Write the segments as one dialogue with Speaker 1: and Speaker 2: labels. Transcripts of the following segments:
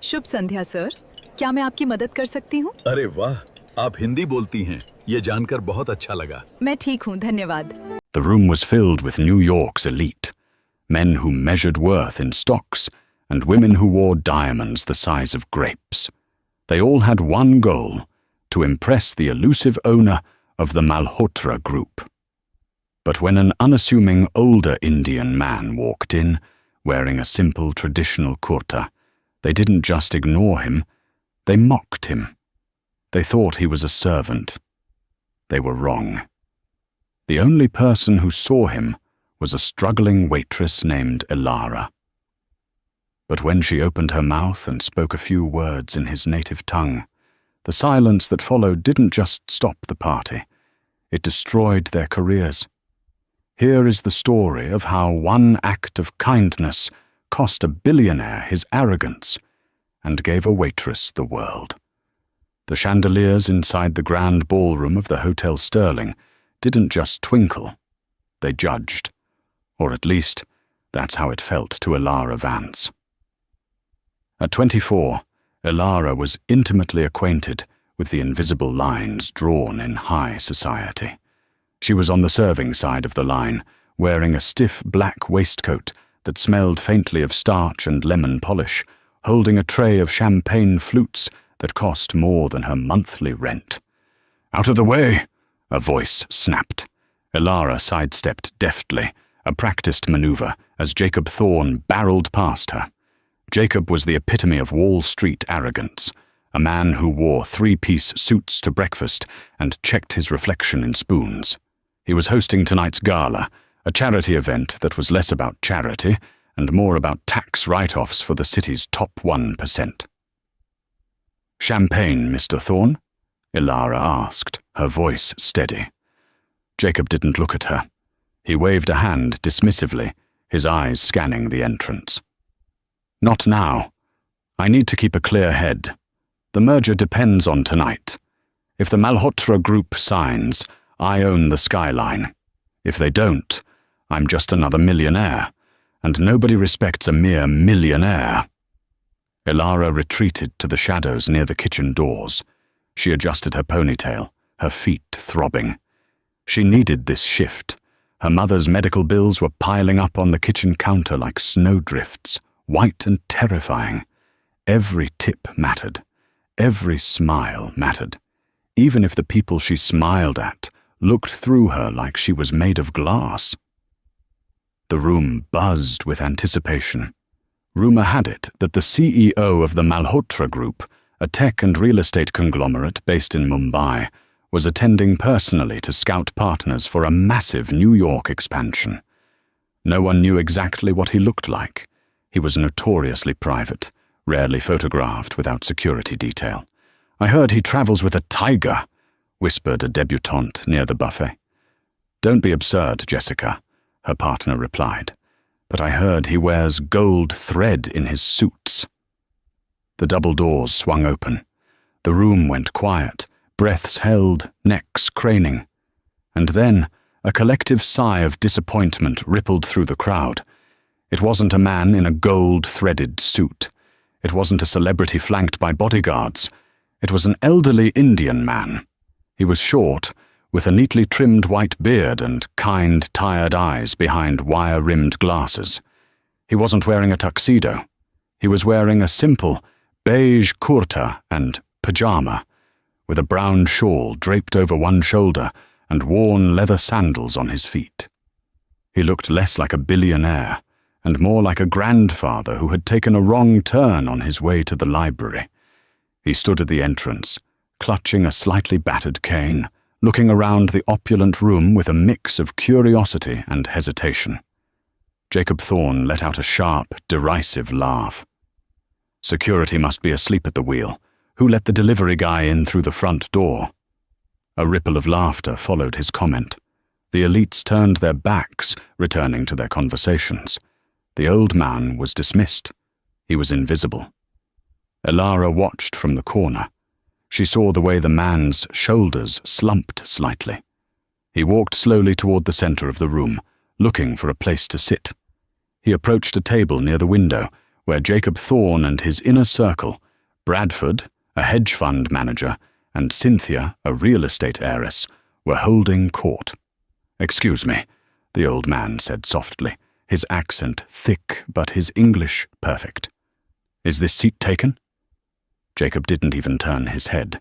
Speaker 1: शुभ संध्या sir, क्या मैं आपकी मदद कर सकती हूँ?
Speaker 2: अरे वाह, आप हिंदी बोलती हैं, ये जानकर बहुत अच्छा लगा।
Speaker 1: मैं ठीक हूँ, धन्यवाद।
Speaker 3: The room was filled with New York's elite, men who measured worth in stocks and women who wore diamonds the size of grapes. They all had one goal, to impress the elusive owner of the Malhotra group. But when an unassuming older Indian man walked in, wearing a simple traditional kurta, they didn't just ignore him, they mocked him. They thought he was a servant. They were wrong. The only person who saw him was a struggling waitress named Elara. But when she opened her mouth and spoke a few words in his native tongue, the silence that followed didn't just stop the party, it destroyed their careers. Here is the story of how one act of kindness cost a billionaire his arrogance and gave a waitress the world. The chandeliers inside the grand ballroom of the Hotel Sterling didn't just twinkle, they judged. Or at least, that's how it felt to Elara Vance. At 24, Elara was intimately acquainted with the invisible lines drawn in high society. She was on the serving side of the line, wearing a stiff black waistcoat that smelled faintly of starch and lemon polish, holding a tray of champagne flutes that cost more than her monthly rent. "Out of the way!" a voice snapped. Elara sidestepped deftly, a practiced maneuver, as Jacob Thorne barreled past her. Jacob was the epitome of Wall Street arrogance, a man who wore three-piece suits to breakfast and checked his reflection in spoons. He was hosting tonight's gala, a charity event that was less about charity and more about tax write-offs for the city's top 1%. "Champagne, Mr. Thorne?" Elara asked, her voice steady. Jacob didn't look at her. He waved a hand dismissively, his eyes scanning the entrance. "Not now. I need to keep a clear head. The merger depends on tonight. If the Malhotra group signs, I own the skyline. If they don't, I'm just another millionaire, and nobody respects a mere millionaire." Elara retreated to the shadows near the kitchen doors. She adjusted her ponytail, her feet throbbing. She needed this shift. Her mother's medical bills were piling up on the kitchen counter like snowdrifts, white and terrifying. Every tip mattered. Every smile mattered. Even if the people she smiled at looked through her like she was made of glass. The room buzzed with anticipation. Rumor had it that the CEO of the Malhotra Group, a tech and real estate conglomerate based in Mumbai, was attending personally to scout partners for a massive New York expansion. No one knew exactly what he looked like. He was notoriously private, rarely photographed without security detail. "I heard he travels with a tiger," whispered a debutante near the buffet. "Don't be absurd, Jessica," her partner replied. "But I heard he wears gold thread in his suits." The double doors swung open. The room went quiet, breaths held, necks craning. And then a collective sigh of disappointment rippled through the crowd. It wasn't a man in a gold-threaded suit. It wasn't a celebrity flanked by bodyguards. It was an elderly Indian man. He was short, with a neatly trimmed white beard and kind, tired eyes behind wire-rimmed glasses. He wasn't wearing a tuxedo. He was wearing a simple, beige kurta and pajama, with a brown shawl draped over one shoulder and worn leather sandals on his feet. He looked less like a billionaire and more like a grandfather who had taken a wrong turn on his way to the library. He stood at the entrance, clutching a slightly battered cane, looking around the opulent room with a mix of curiosity and hesitation. Jacob Thorne let out a sharp, derisive laugh. Security must be asleep at the wheel. Who let the delivery guy in through the front door? A ripple of laughter followed his comment. The elites turned their backs, returning to their conversations. The old man was dismissed. He was invisible. Elara watched from the corner. She saw the way the man's shoulders slumped slightly. He walked slowly toward the center of the room, looking for a place to sit. He approached a table near the window, where Jacob Thorne and his inner circle, Bradford, a hedge fund manager, and Cynthia, a real estate heiress, were holding court. "Excuse me," the old man said softly, his accent thick but his English perfect. "Is this seat taken?" Jacob didn't even turn his head.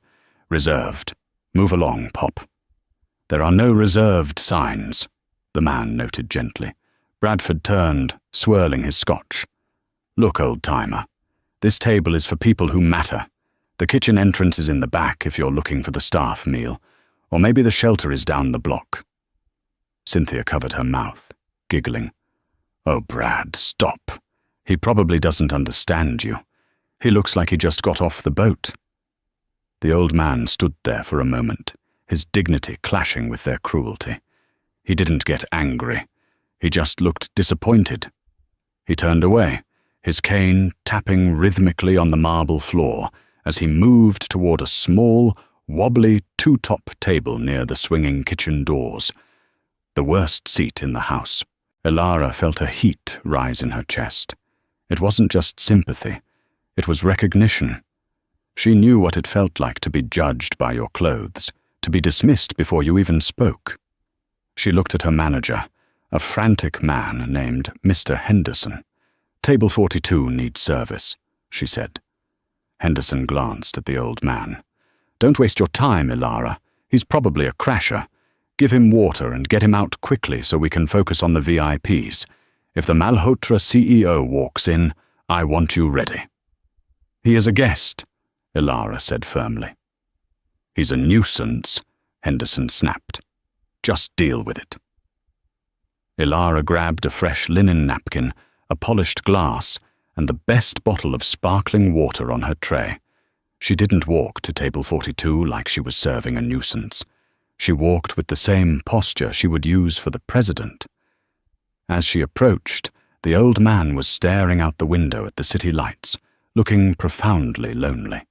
Speaker 3: "Reserved. Move along, Pop." "There are no reserved signs," the man noted gently. Bradford turned, swirling his scotch. "Look, old-timer, this table is for people who matter. The kitchen entrance is in the back if you're looking for the staff meal, or maybe the shelter is down the block." Cynthia covered her mouth, giggling. "Oh, Brad, stop. He probably doesn't understand you. He looks like he just got off the boat." The old man stood there for a moment, his dignity clashing with their cruelty. He didn't get angry. He just looked disappointed. He turned away, his cane tapping rhythmically on the marble floor as he moved toward a small, wobbly two-top table near the swinging kitchen doors. The worst seat in the house. Elara felt a heat rise in her chest. It wasn't just sympathy. It was recognition. She knew what it felt like to be judged by your clothes, to be dismissed before you even spoke. She looked at her manager, a frantic man named Mr. Henderson. "Table 42 needs service," she said. Henderson glanced at the old man. "Don't waste your time, Elara. He's probably a crasher. Give him water and get him out quickly so we can focus on the VIPs. If the Malhotra CEO walks in, I want you ready." "He is a guest," Elara said firmly. "He's a nuisance," Henderson snapped. "Just deal with it." Elara grabbed a fresh linen napkin, a polished glass, and the best bottle of sparkling water on her tray. She didn't walk to table 42 like she was serving a nuisance. She walked with the same posture she would use for the president. As she approached, the old man was staring out the window at the city lights, looking profoundly lonely.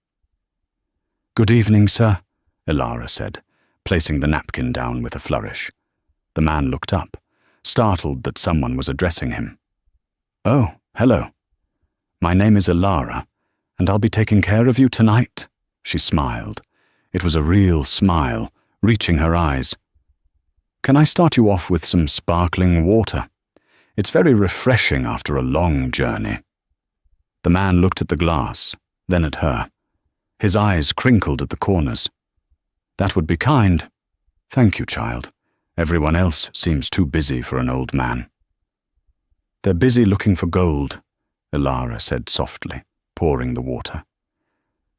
Speaker 3: "Good evening, sir," Elara said, placing the napkin down with a flourish. The man looked up, startled that someone was addressing him. "Oh, hello. My name is Elara, and I'll be taking care of you tonight," she smiled. It was a real smile, reaching her eyes. "Can I start you off with some sparkling water? It's very refreshing after a long journey." The man looked at the glass, then at her. His eyes crinkled at the corners. "That would be kind. Thank you, child. Everyone else seems too busy for an old man." "They're busy looking for gold," Elara said softly, pouring the water.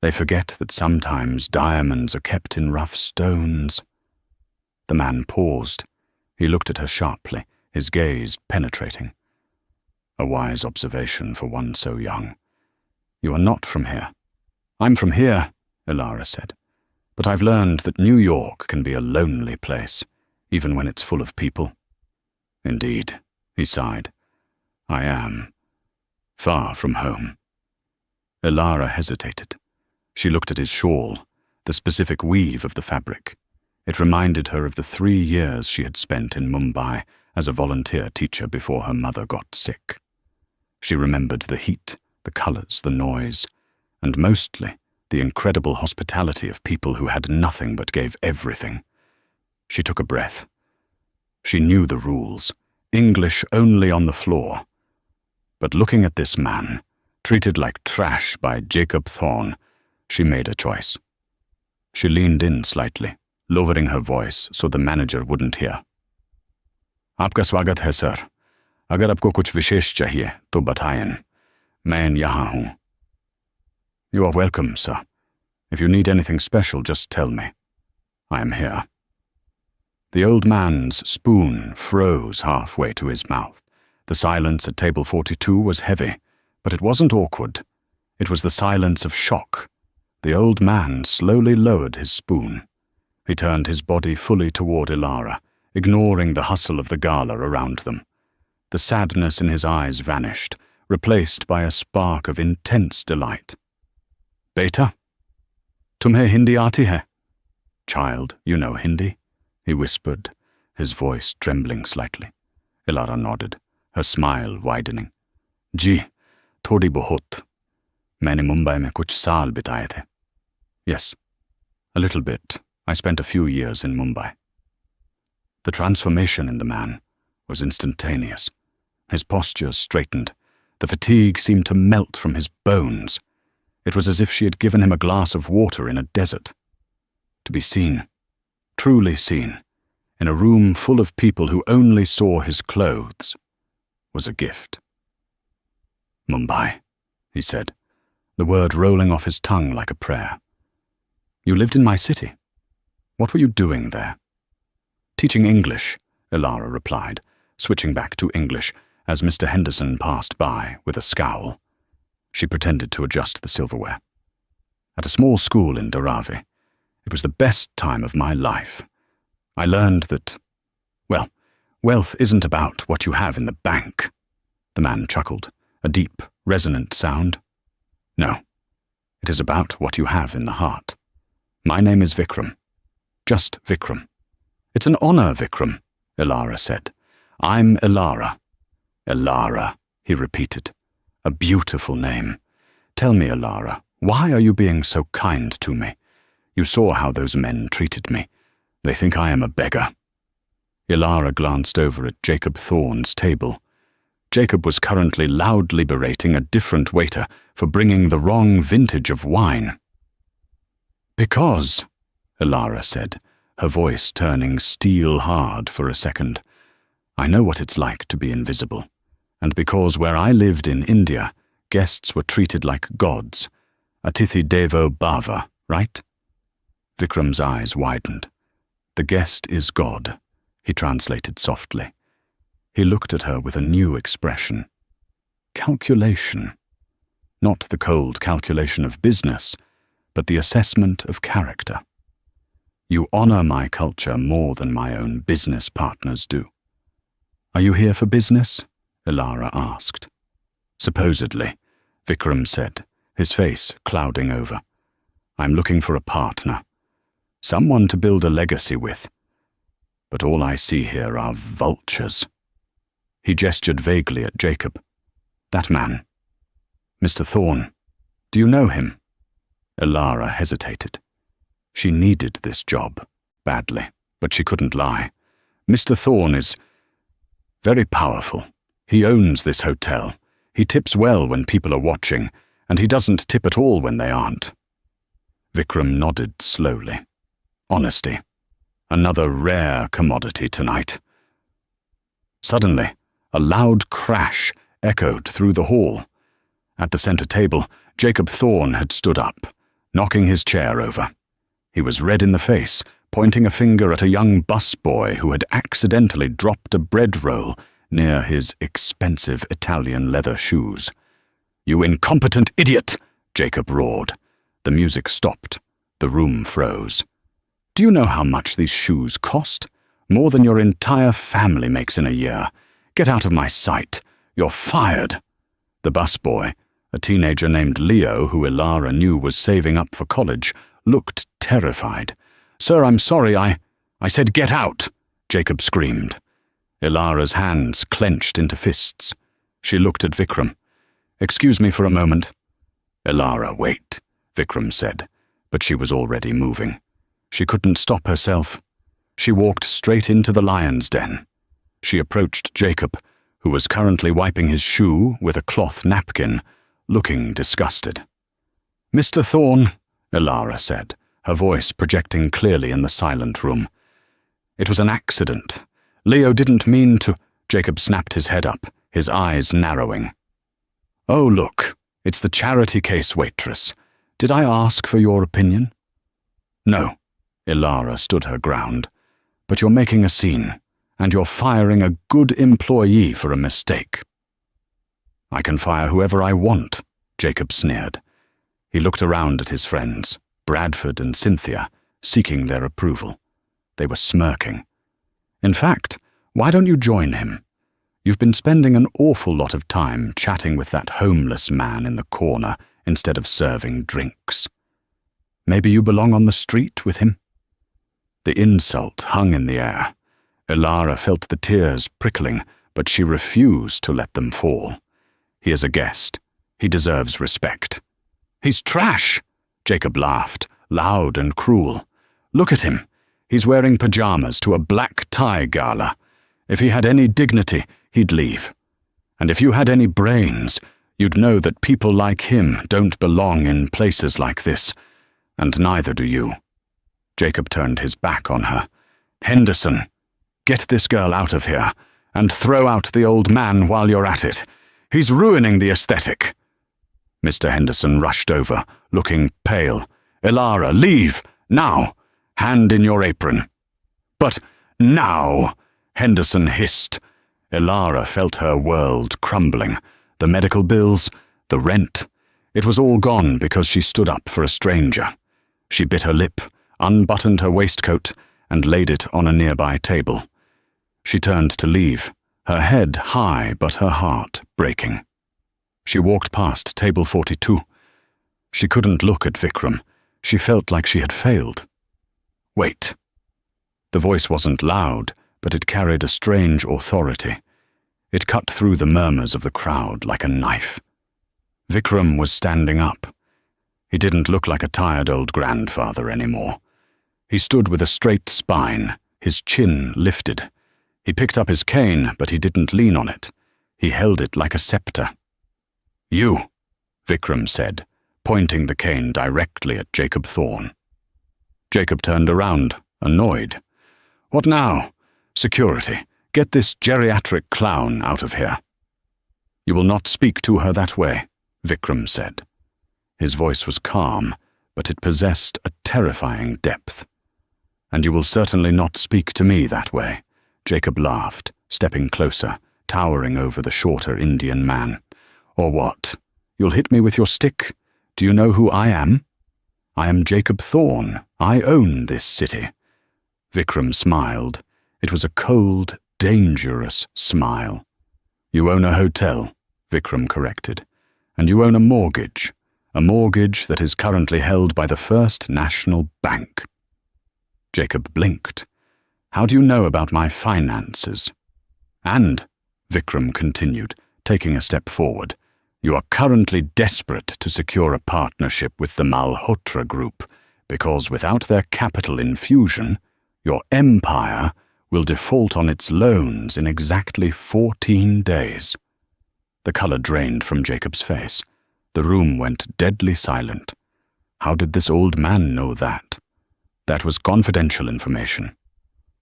Speaker 3: "They forget that sometimes diamonds are kept in rough stones." The man paused. He looked at her sharply, his gaze penetrating. "A wise observation for one so young. You are not from here." "I'm from here," Elara said. "But I've learned that New York can be a lonely place, even when it's full of people." "Indeed," he sighed. "I am far from home." Elara hesitated. She looked at his shawl, the specific weave of the fabric. It reminded her of the 3 years she had spent in Mumbai as a volunteer teacher before her mother got sick. She remembered the heat, the colors, the noise, and mostly the incredible hospitality of people who had nothing but gave everything. She took a breath. She knew the rules, English only on the floor. But looking at this man, treated like trash by Jacob Thorne, she made a choice. She leaned in slightly, lowering her voice so the manager wouldn't hear. "आपका स्वागत है, sir. अगर आपको कुछ विशेष चाहिए, तो बताएं. मैं यहाँ हूँ." "You are welcome, sir. If you need anything special, just tell me. I am here." The old man's spoon froze halfway to his mouth. The silence at table 42 was heavy, but it wasn't awkward. It was the silence of shock. The old man slowly lowered his spoon. He turned his body fully toward Elara, ignoring the hustle of the gala around them. The sadness in his eyes vanished, replaced by a spark of intense delight. "Beta? Tumhe Hindi aati hai?" "Child, you know Hindi?" he whispered, his voice trembling slightly. Elara nodded, her smile widening. "Ji, थोड़ी बहुत. मैंने मुंबई में कुछ साल बिताए थे. Yes, a little bit. I spent a few years in Mumbai. The transformation in the man was instantaneous. His posture straightened. The fatigue seemed to melt from his bones. It was as if she had given him a glass of water in a desert. To be seen, truly seen, in a room full of people who only saw his clothes, was a gift. Mumbai, he said, the word rolling off his tongue like a prayer. You lived in my city. What were you doing there? Teaching English, Ilara replied, switching back to English as Mr. Henderson passed by with a scowl. She pretended to adjust the silverware. At a small school in Dharavi, it was the best time of my life. I learned that, well, wealth isn't about what you have in the bank. The man chuckled, a deep, resonant sound. No, it is about what you have in the heart. My name is Vikram. Just Vikram. It's an honor, Vikram, Ilara said. I'm Ilara. Ilara, he repeated. A beautiful name. Tell me, Ilara, why are you being so kind to me? You saw how those men treated me. They think I am a beggar. Ilara glanced over at Jacob Thorne's table. Jacob was currently loudly berating a different waiter for bringing the wrong vintage of wine. Because, Ilara said, her voice turning steel-hard for a second, I know what it's like to be invisible. And because where I lived in India, guests were treated like gods. Atithi Devo Bhava, right? Vikram's eyes widened. The guest is God, he translated softly. He looked at her with a new expression. Calculation. Not the cold calculation of business, but the assessment of character. You honor my culture more than my own business partners do. Are you here for business? Ilara asked. Supposedly, Vikram said, his face clouding over. I'm looking for a partner. Someone to build a legacy with. But all I see here are vultures. He gestured vaguely at Jacob. That man. Mr. Thorne. Do you know him? Ilara hesitated. She needed this job, badly, but she couldn't lie. Mr. Thorne is very powerful. He owns this hotel. He tips well when people are watching, and he doesn't tip at all when they aren't. Vikram nodded slowly. Honesty. Another rare commodity tonight. Suddenly, a loud crash echoed through the hall. At the center table, Jacob Thorne had stood up, knocking his chair over. He was red in the face, pointing a finger at a young busboy who had accidentally dropped a bread roll near his expensive Italian leather shoes. You incompetent idiot! Jacob roared. The music stopped. The room froze. Do you know how much these shoes cost? More than your entire family makes in a year. Get out of my sight. You're fired. The busboy, a teenager named Leo who Ilara knew was saving up for college, looked terrified. Sir, I'm sorry, I said get out, Jacob screamed. Ilara's hands clenched into fists. She looked at Vikram. Excuse me for a moment. Ilara, wait, Vikram said, but she was already moving. She couldn't stop herself. She walked straight into the lion's den. She approached Jacob, who was currently wiping his shoe with a cloth napkin, looking disgusted. Mr. Thorne, Ilara said, her voice projecting clearly in the silent room. It was an accident. Leo didn't mean to. Jacob snapped his head up, his eyes narrowing. Oh, look, it's the charity case, Waitress. Did I ask for your opinion? No, Ilara stood her ground. But you're making a scene, and you're firing a good employee for a mistake. I can fire whoever I want, Jacob sneered. He looked around at his friends, Bradford and Cynthia, seeking their approval. They were smirking. In fact, why don't you join him? You've been spending an awful lot of time chatting with that homeless man in the corner instead of serving drinks. Maybe you belong on the street with him? The insult hung in the air. Ilara felt the tears prickling, but she refused to let them fall. He is a guest. He deserves respect. He's trash, Jacob laughed, loud and cruel. Look at him. He's wearing pajamas to a black tie gala. If he had any dignity, he'd leave. And if you had any brains, you'd know that people like him don't belong in places like this, and neither do you. Jacob turned his back on her. Henderson, get this girl out of here, and throw out the old man while you're at it. He's ruining the aesthetic. Mr. Henderson rushed over, looking pale. Elara, leave, now. Hand in your apron. But now, Henderson hissed. Elara felt her world crumbling. The medical bills, the rent. It was all gone because she stood up for a stranger. She bit her lip, unbuttoned her waistcoat, and laid it on a nearby table. She turned to leave, her head high but her heart breaking. She walked past table 42. She couldn't look at Vikram. She felt like she had failed. Wait. The voice wasn't loud, but it carried a strange authority. It cut through the murmurs of the crowd like a knife. Vikram was standing up. He didn't look like a tired old grandfather anymore. He stood with a straight spine, his chin lifted. He picked up his cane, but he didn't lean on it. He held it like a scepter. You, Vikram said, pointing the cane directly at Jacob Thorne. Jacob turned around, annoyed. What now? Security, get this geriatric clown out of here. You will not speak to her that way, Vikram said. His voice was calm, but it possessed a terrifying depth. And you will certainly not speak to me that way, Jacob laughed, stepping closer, towering over the shorter Indian man. Or what? You'll hit me with your stick? Do you know who I am? I am Jacob Thorne. I own this city. Vikram smiled. It was a cold, dangerous smile. You own a hotel, Vikram corrected. And you own a mortgage that is currently held by the First National Bank. Jacob blinked. How do you know about my finances? And, Vikram continued, taking a step forward, you are currently desperate to secure a partnership with the Malhotra Group, because without their capital infusion, your empire will default on its loans in exactly 14 days. The color drained from Jacob's face. The room went deadly silent. How did this old man know that? That was confidential information.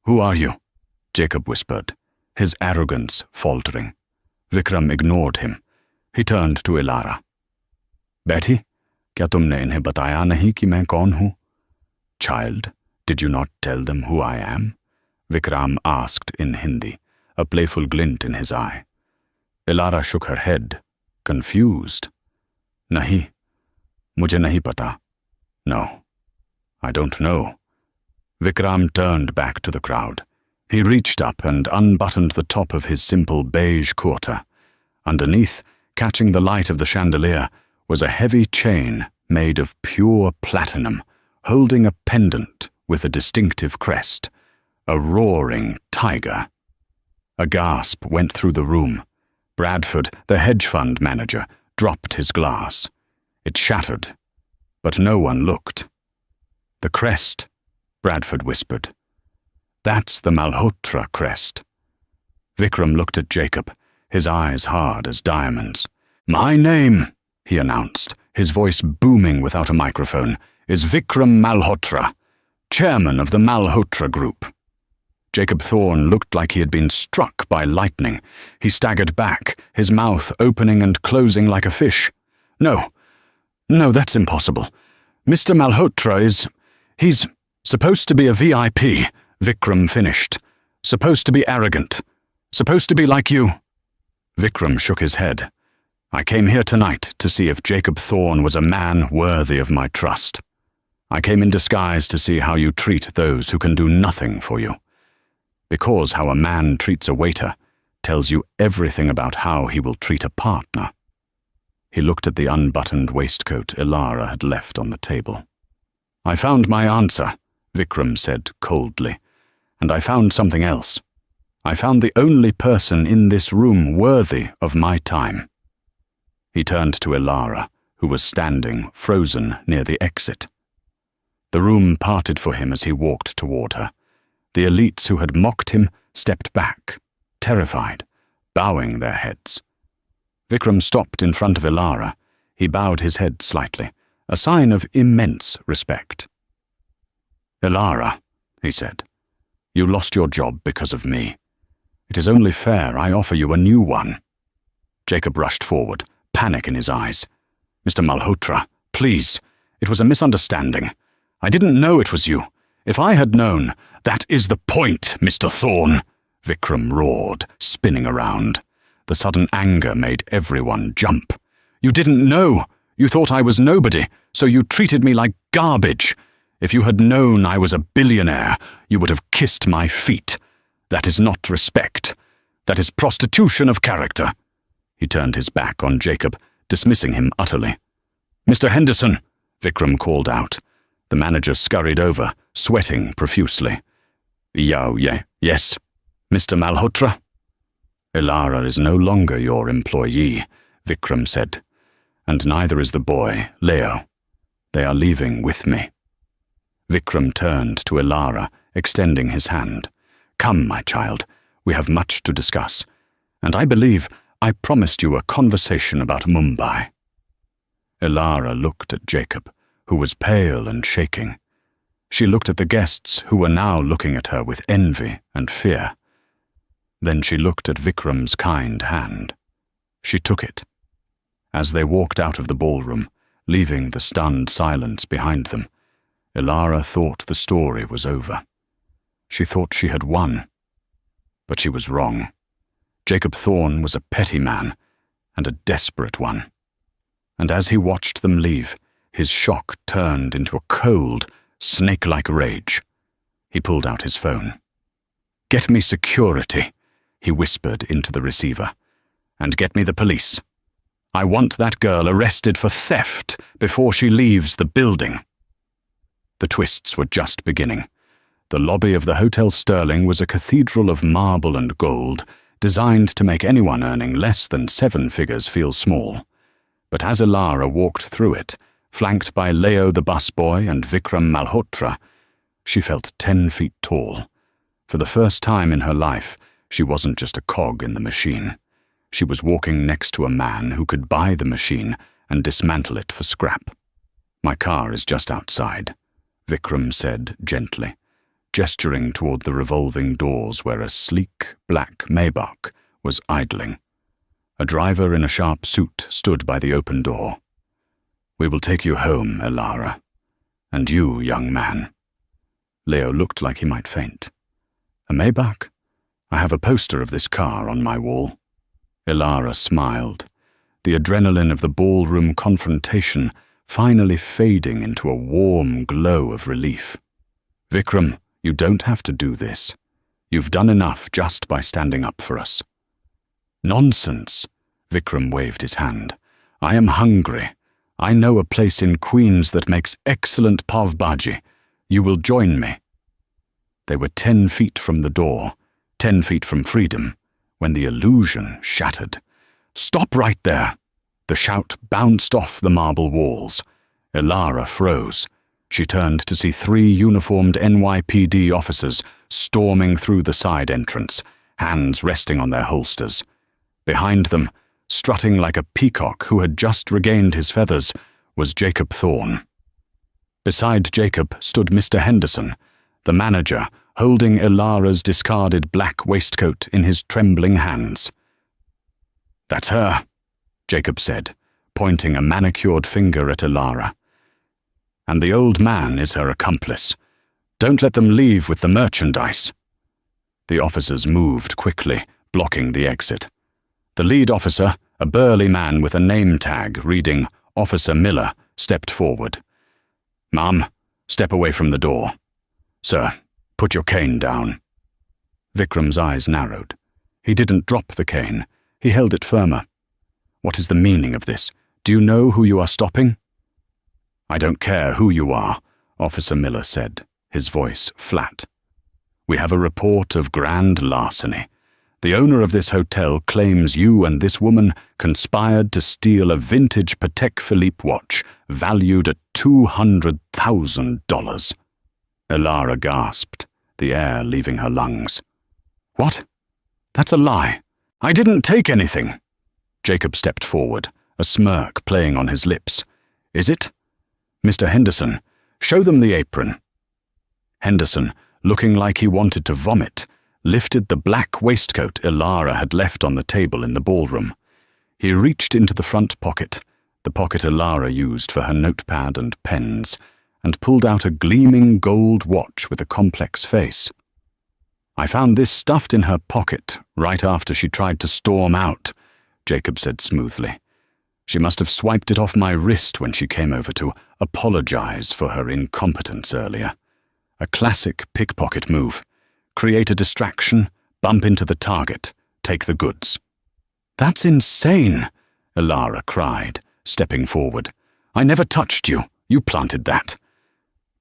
Speaker 3: Who are you? Jacob whispered, his arrogance faltering. Vikram ignored him. He turned to Elara. Betty, क्या तुमने इन्हें बताया नहीं कि मैं कौन हूँ? Child, did you not tell them who I am? Vikram asked in Hindi, a playful glint in his eye. Elara shook her head, confused. Nahi, mujhe nahi pata. No, I don't know. Vikram turned back to the crowd. He reached up and unbuttoned the top of his simple beige kurta. Underneath, catching the light of the chandelier, was a heavy chain made of pure platinum, holding a pendant with a distinctive crest, a roaring tiger. A gasp went through the room. Bradford, the hedge fund manager, dropped his glass. It shattered, but no one looked. The crest, Bradford whispered. That's the Malhotra crest. Vikram looked at Jacob, his eyes hard as diamonds. My name, he announced, his voice booming without a microphone, is Vikram Malhotra, chairman of the Malhotra Group. Jacob Thorne looked like he had been struck by lightning. He staggered back, his mouth opening and closing like a fish. No, that's impossible. Mr. Malhotra he's supposed to be a VIP, Vikram finished. Supposed to be arrogant. Supposed to be like you. Vikram shook his head. I came here tonight to see if Jacob Thorne was a man worthy of my trust. I came in disguise to see how you treat those who can do nothing for you. Because how a man treats a waiter tells you everything about how he will treat a partner. He looked at the unbuttoned waistcoat Elara had left on the table. I found my answer, Vikram said coldly, and I found something else. I found the only person in this room worthy of my time. He turned to Ilara, who was standing, frozen, near the exit. The room parted for him as he walked toward her. The elites who had mocked him stepped back, terrified, bowing their heads. Vikram stopped in front of Ilara. He bowed his head slightly, a sign of immense respect. "Ilara," he said, "you lost your job because of me. It is only fair I offer you a new one." Jacob rushed forward, panic in his eyes. "Mr. Malhotra, please. It was a misunderstanding. I didn't know it was you. If I had known—" "That is the point, Mr. Thorne," Vikram roared, spinning around. The sudden anger made everyone jump. "You didn't know. You thought I was nobody, so you treated me like garbage. If you had known I was a billionaire, you would have kissed my feet. That is not respect. That is prostitution of character." He turned his back on Jacob, dismissing him utterly. "Mr. Henderson," Vikram called out. The manager scurried over, sweating profusely. Yes, Mr. Malhotra?" "Ilara is no longer your employee," Vikram said. "And neither is the boy, Leo. They are leaving with me." Vikram turned to Ilara, extending his hand. "Come, my child, we have much to discuss, and I believe I promised you a conversation about Mumbai." Ilara looked at Jacob, who was pale and shaking. She looked at the guests, who were now looking at her with envy and fear. Then she looked at Vikram's kind hand. She took it. As they walked out of the ballroom, leaving the stunned silence behind them, Ilara thought the story was over. She thought she had won. But she was wrong. Jacob Thorne was a petty man, and a desperate one. And as he watched them leave, his shock turned into a cold, snake-like rage. He pulled out his phone. "Get me security," he whispered into the receiver. "And get me the police. I want that girl arrested for theft before she leaves the building." The twists were just beginning. The lobby of the Hotel Sterling was a cathedral of marble and gold, designed to make anyone earning less than 7 figures feel small. But as Ilara walked through it, flanked by Leo the busboy and Vikram Malhotra, she felt 10 feet tall. For the first time in her life, she wasn't just a cog in the machine. She was walking next to a man who could buy the machine and dismantle it for scrap. "My car is just outside," Vikram said gently, gesturing toward the revolving doors where a sleek, black Maybach was idling. A driver in a sharp suit stood by the open door. "We will take you home, Ilara. And you, young man." Leo looked like he might faint. "A Maybach? I have a poster of this car on my wall." Ilara smiled, the adrenaline of the ballroom confrontation finally fading into a warm glow of relief. "Vikram, you don't have to do this. You've done enough just by standing up for us." "Nonsense," Vikram waved his hand. "I am hungry. I know a place in Queens that makes excellent pav bhaji. You will join me." They were 10 feet from the door, 10 feet from freedom, when the illusion shattered. "Stop right there!" The shout bounced off the marble walls. Ilara froze. She turned to see 3 uniformed NYPD officers storming through the side entrance, hands resting on their holsters. Behind them, strutting like a peacock who had just regained his feathers, was Jacob Thorne. Beside Jacob stood Mr. Henderson, the manager, holding Ilara's discarded black waistcoat in his trembling hands. "That's her," Jacob said, pointing a manicured finger at Ilara. "And the old man is her accomplice. Don't let them leave with the merchandise." The officers moved quickly, blocking the exit. The lead officer, a burly man with a name tag reading Officer Miller, stepped forward. "Ma'am, step away from the door. Sir, put your cane down." Vikram's eyes narrowed. He didn't drop the cane. He held it firmer. "What is the meaning of this? Do you know who you are stopping?" "I don't care who you are," Officer Miller said, his voice flat. "We have a report of grand larceny. The owner of this hotel claims you and this woman conspired to steal a vintage Patek Philippe watch valued at $200,000. Elara gasped, the air leaving her lungs. What? That's a lie. I didn't take anything. Jacob stepped forward, a smirk playing on his lips. Is it? Mr. Henderson, show them the apron. Henderson, looking like he wanted to vomit, lifted the black waistcoat Elara had left on the table in the ballroom. He reached into the front pocket, the pocket Elara used for her notepad and pens, and pulled out a gleaming gold watch with a complex face. I found this stuffed in her pocket right after she tried to storm out, Jacob said smoothly. She must have swiped it off my wrist when she came over to apologize for her incompetence earlier. A classic pickpocket move. Create a distraction, bump into the target, take the goods. That's insane, Elara cried, stepping forward. I never touched you. You planted that.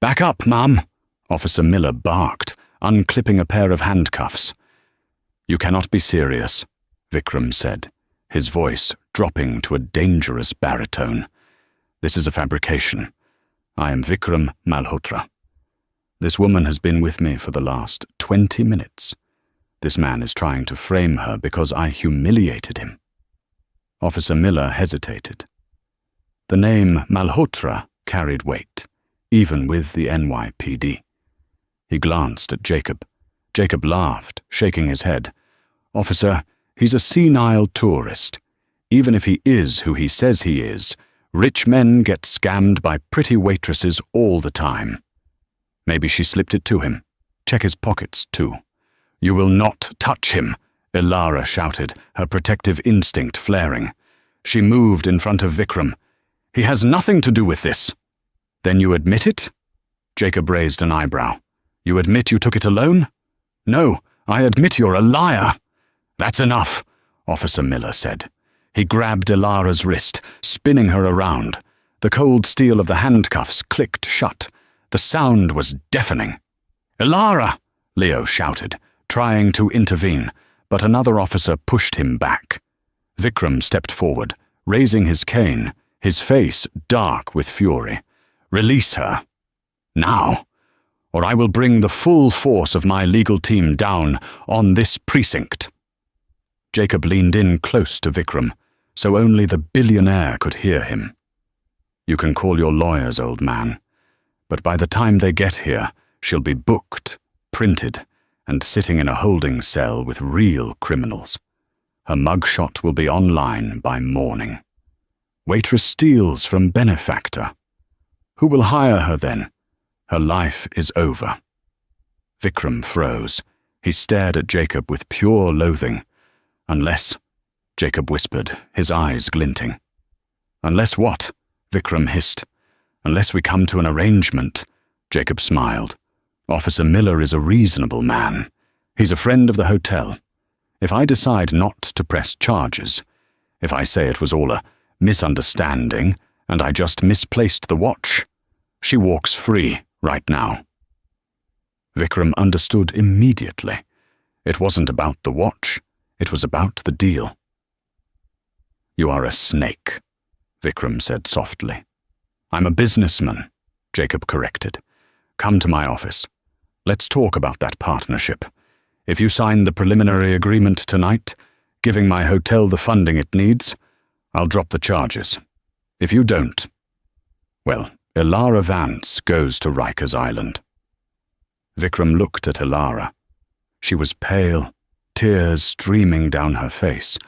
Speaker 3: Back up, Mum, Officer Miller barked, unclipping a pair of handcuffs. You cannot be serious, Vikram said, his voice dropping to a dangerous baritone. This is a fabrication. I am Vikram Malhotra. This woman has been with me for the last 20 minutes. This man is trying to frame her because I humiliated him. Officer Miller hesitated. The name Malhotra carried weight, even with the NYPD. He glanced at Jacob. Jacob laughed, shaking his head. Officer, he's a senile tourist. Even if he is who he says he is, rich men get scammed by pretty waitresses all the time. Maybe she slipped it to him. Check his pockets, too. You will not touch him, Elara shouted, her protective instinct flaring. She moved in front of Vikram. He has nothing to do with this. Then you admit it? Jacob raised an eyebrow. You admit you took it alone? No, I admit you're a liar. That's enough, Officer Miller said. He grabbed Elara's wrist, spinning her around. The cold steel of the handcuffs clicked shut. The sound was deafening. Elara! Leo shouted, trying to intervene, but another officer pushed him back. Vikram stepped forward, raising his cane, his face dark with fury. Release her. Now, or I will bring the full force of my legal team down on this precinct. Jacob leaned in close to Vikram, so only the billionaire could hear him. You can call your lawyers, old man. But by the time they get here, she'll be booked, printed, and sitting in a holding cell with real criminals. Her mugshot will be online by morning. Waitress steals from benefactor. Who will hire her then? Her life is over. Vikram froze. He stared at Jacob with pure loathing. Unless, Jacob whispered, his eyes glinting. Unless what? Vikram hissed. Unless we come to an arrangement, Jacob smiled. Officer Miller is a reasonable man. He's a friend of the hotel. If I decide not to press charges, if I say it was all a misunderstanding and I just misplaced the watch, she walks free right now. Vikram understood immediately. It wasn't about the watch. It was about the deal. You are a snake, Vikram said softly. I'm a businessman, Jacob corrected. Come to my office. Let's talk about that partnership. If you sign the preliminary agreement tonight, giving my hotel the funding it needs, I'll drop the charges. If you don't, well, Elara Vance goes to Rikers Island. Vikram looked at Elara. She was pale, tears streaming down her face,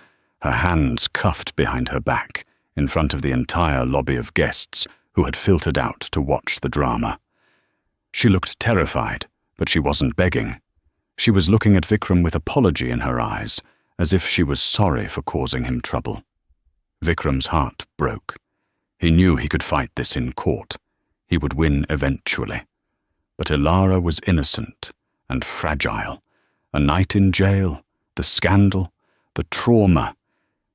Speaker 3: her hands cuffed behind her back, in front of the entire lobby of guests who had filtered out to watch the drama. She looked terrified, but she wasn't begging. She was looking at Vikram with apology in her eyes, as if she was sorry for causing him trouble. Vikram's heart broke. He knew he could fight this in court. He would win eventually. But Elara was innocent and fragile. A night in jail, the scandal, the trauma.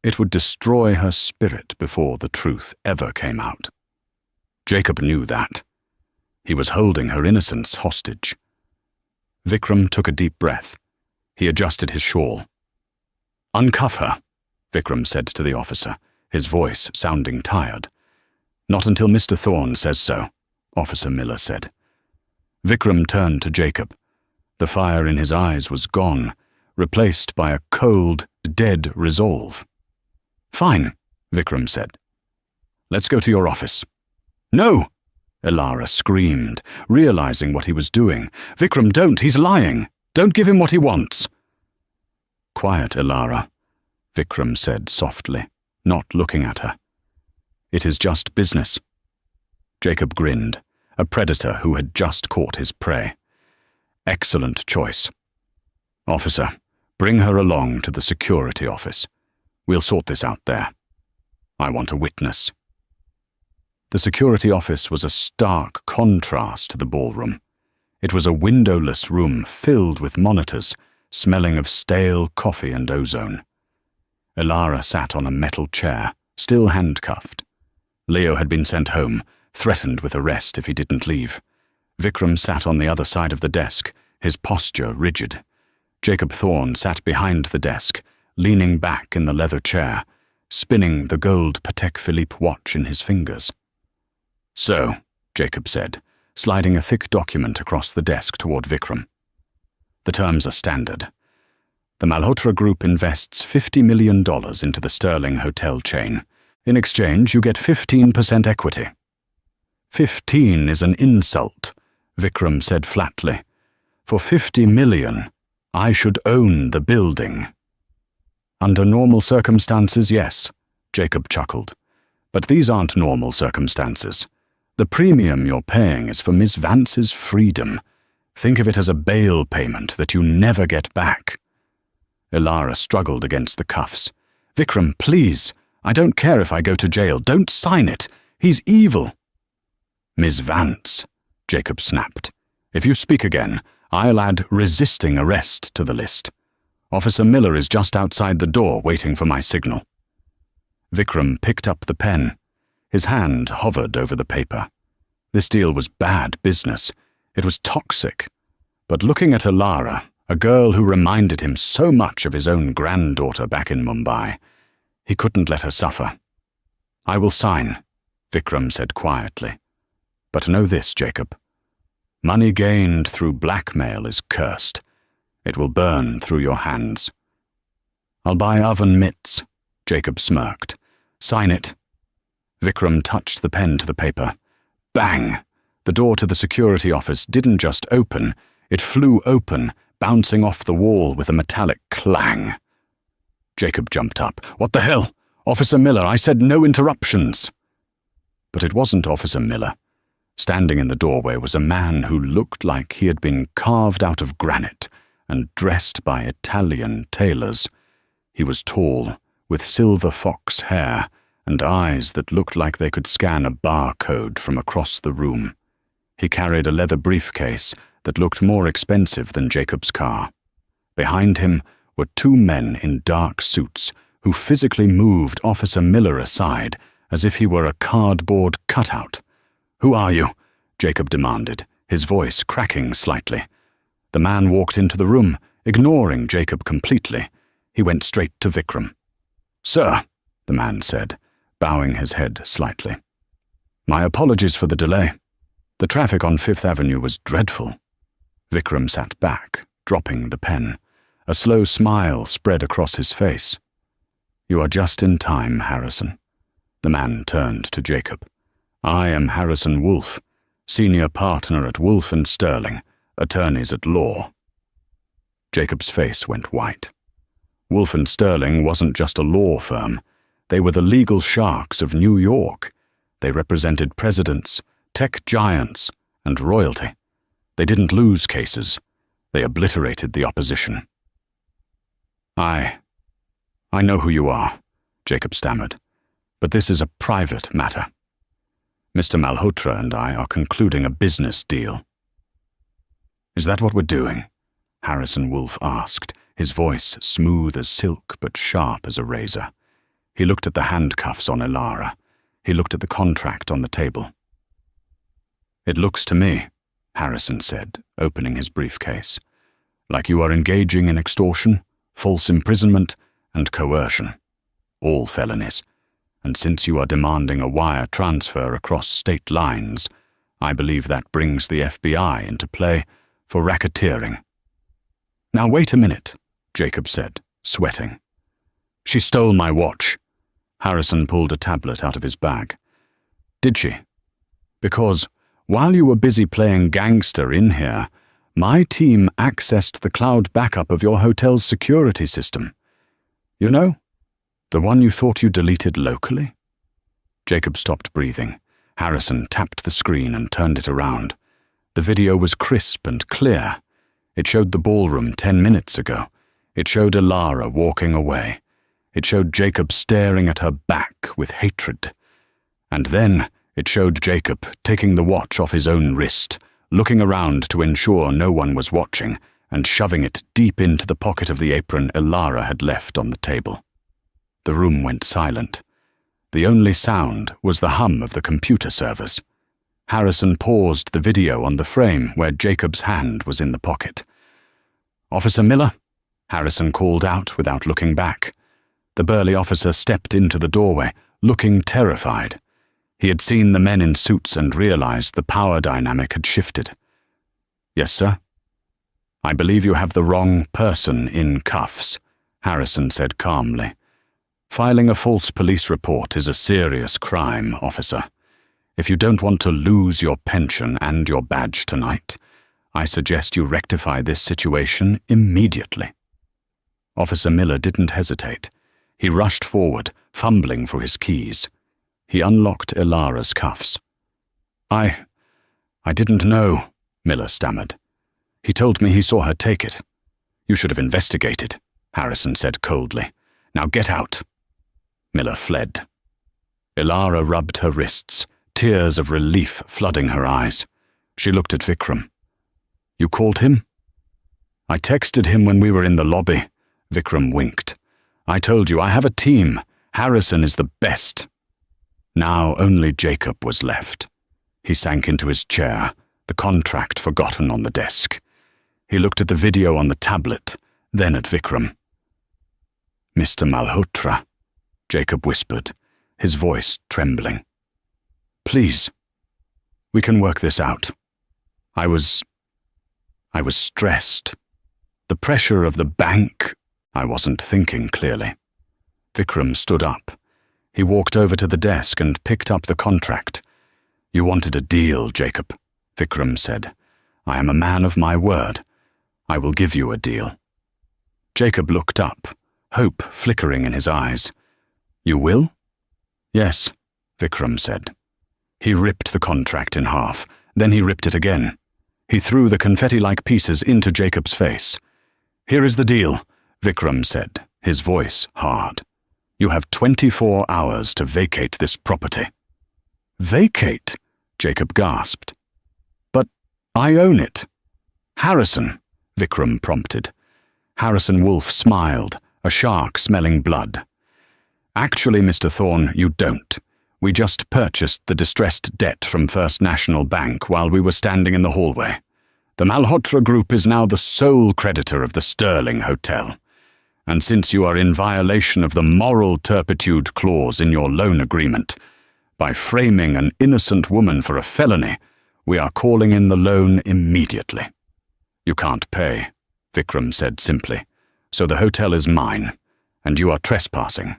Speaker 3: It would destroy her spirit before the truth ever came out. Jacob knew that. He was holding her innocence hostage. Vikram took a deep breath. He adjusted his shawl. Uncuff her, Vikram said to the officer, his voice sounding tired. Not until Mr. Thorne says so, Officer Miller said. Vikram turned to Jacob. The fire in his eyes was gone, replaced by a cold, dead resolve. Fine, Vikram said. Let's go to your office. No! Elara screamed, realizing what he was doing. Vikram, don't! He's lying! Don't give him what he wants! Quiet, Elara, Vikram said softly, not looking at her. It is just business. Jacob grinned, a predator who had just caught his prey. Excellent choice. Officer, bring her along to the security office. We'll sort this out there. I want a witness. The security office was a stark contrast to the ballroom. It was a windowless room filled with monitors, smelling of stale coffee and ozone. Elara sat on a metal chair, still handcuffed. Leo had been sent home, threatened with arrest if he didn't leave. Vikram sat on the other side of the desk, his posture rigid. Jacob Thorne sat behind the desk, leaning back in the leather chair, spinning the gold Patek Philippe watch in his fingers. So, Jacob said, sliding a thick document across the desk toward Vikram. The terms are standard. The Malhotra Group invests $50 million into the Sterling hotel chain. In exchange, you get 15% equity. 15 is an insult, Vikram said flatly. For $50 million, I should own the building. Under normal circumstances, yes, Jacob chuckled. But these aren't normal circumstances. The premium you're paying is for Miss Vance's freedom. Think of it as a bail payment that you never get back. Elara struggled against the cuffs. Vikram, please. I don't care if I go to jail. Don't sign it. He's evil. Miss Vance, Jacob snapped. If you speak again, I'll add resisting arrest to the list. Officer Miller is just outside the door waiting for my signal. Vikram picked up the pen. His hand hovered over the paper. This deal was bad business. It was toxic. But looking at Elara, a girl who reminded him so much of his own granddaughter back in Mumbai, he couldn't let her suffer. I will sign, Vikram said quietly. But know this, Jacob. Money gained through blackmail is cursed. It will burn through your hands. I'll buy oven mitts, Jacob smirked. Sign it. Vikram touched the pen to the paper. Bang! The door to the security office didn't just open, it flew open, bouncing off the wall with a metallic clang. Jacob jumped up. What the hell? Officer Miller, I said no interruptions. But it wasn't Officer Miller. Standing in the doorway was a man who looked like he had been carved out of granite and dressed by Italian tailors. He was tall, with silver fox hair and eyes that looked like they could scan a barcode from across the room. He carried a leather briefcase that looked more expensive than Jacob's car. Behind him were two men in dark suits who physically moved Officer Miller aside as if he were a cardboard cutout. Who are you? Jacob demanded, his voice cracking slightly. The man walked into the room, ignoring Jacob completely. He went straight to Vikram. Sir, the man said, bowing his head slightly. My apologies for the delay. The traffic on Fifth Avenue was dreadful. Vikram sat back, dropping the pen. A slow smile spread across his face. You are just in time, Harrison. The man turned to Jacob. I am Harrison Wolfe, senior partner at Wolfe & Sterling, attorneys at law. Jacob's face went white. Wolfe & Sterling wasn't just a law firm. They were the legal sharks of New York. They represented presidents, tech giants, and royalty. They didn't lose cases. They obliterated the opposition. I know who you are, Jacob stammered, but this is a private matter. Mr. Malhotra and I are concluding a business deal. Is that what we're doing? Harrison Wolfe asked, his voice smooth as silk but sharp as a razor. He looked at the handcuffs on Elara. He looked at the contract on the table. It looks to me, Harrison said, opening his briefcase, like you are engaging in extortion, false imprisonment, and coercion. All felonies. And since you are demanding a wire transfer across state lines, I believe that brings the FBI into play for racketeering. Now wait a minute, Jacob said, sweating. She stole my watch. Harrison pulled a tablet out of his bag. Did she? Because while you were busy playing gangster in here, my team accessed the cloud backup of your hotel's security system. You know, the one you thought you deleted locally? Jacob stopped breathing. Harrison tapped the screen and turned it around. The video was crisp and clear. It showed the ballroom 10 minutes ago. It showed Elara walking away. It showed Jacob staring at her back with hatred. And then it showed Jacob taking the watch off his own wrist, looking around to ensure no one was watching, and shoving it deep into the pocket of the apron Elara had left on the table. The room went silent. The only sound was the hum of the computer servers. Harrison paused the video on the frame where Jacob's hand was in the pocket. "Officer Miller?" Harrison called out without looking back. The burly officer stepped into the doorway, looking terrified. He had seen the men in suits and realized the power dynamic had shifted. "Yes, sir?" "I believe you have the wrong person in cuffs," Harrison said calmly. "Filing a false police report is a serious crime, officer. If you don't want to lose your pension and your badge tonight, I suggest you rectify this situation immediately." Officer Miller didn't hesitate. He rushed forward, fumbling for his keys. He unlocked Elara's cuffs. I didn't know," Miller stammered. "He told me he saw her take it." "You should have investigated," Harrison said coldly. "Now get out." Miller fled. Elara rubbed her wrists, tears of relief flooding her eyes. She looked at Vikram. "You called him?" "I texted him when we were in the lobby," Vikram winked. "I told you, I have a team. Harrison is the best." Now only Jacob was left. He sank into his chair, the contract forgotten on the desk. He looked at the video on the tablet, then at Vikram. "Mr. Malhotra," Jacob whispered, his voice trembling. "Please, we can work this out. I was stressed. The pressure of the bank, I wasn't thinking clearly." Vikram stood up. He walked over to the desk and picked up the contract. "You wanted a deal, Jacob," Vikram said. "I am a man of my word. I will give you a deal." Jacob looked up, hope flickering in his eyes. "You will?" "Yes," Vikram said. He ripped the contract in half, then he ripped it again. He threw the confetti-like pieces into Jacob's face. "Here is the deal," Vikram said, his voice hard. "You have 24 hours to vacate this property." "Vacate?" Jacob gasped. "But I own it." "Harrison," Vikram prompted. Harrison Wolfe smiled, a shark smelling blood. "Actually, Mr. Thorne, you don't. We just purchased the distressed debt from First National Bank while we were standing in the hallway. The Malhotra Group is now the sole creditor of the Sterling Hotel. And since you are in violation of the moral turpitude clause in your loan agreement, by framing an innocent woman for a felony, we are calling in the loan immediately." "You can't pay," Vikram said simply, "so the hotel is mine, and you are trespassing."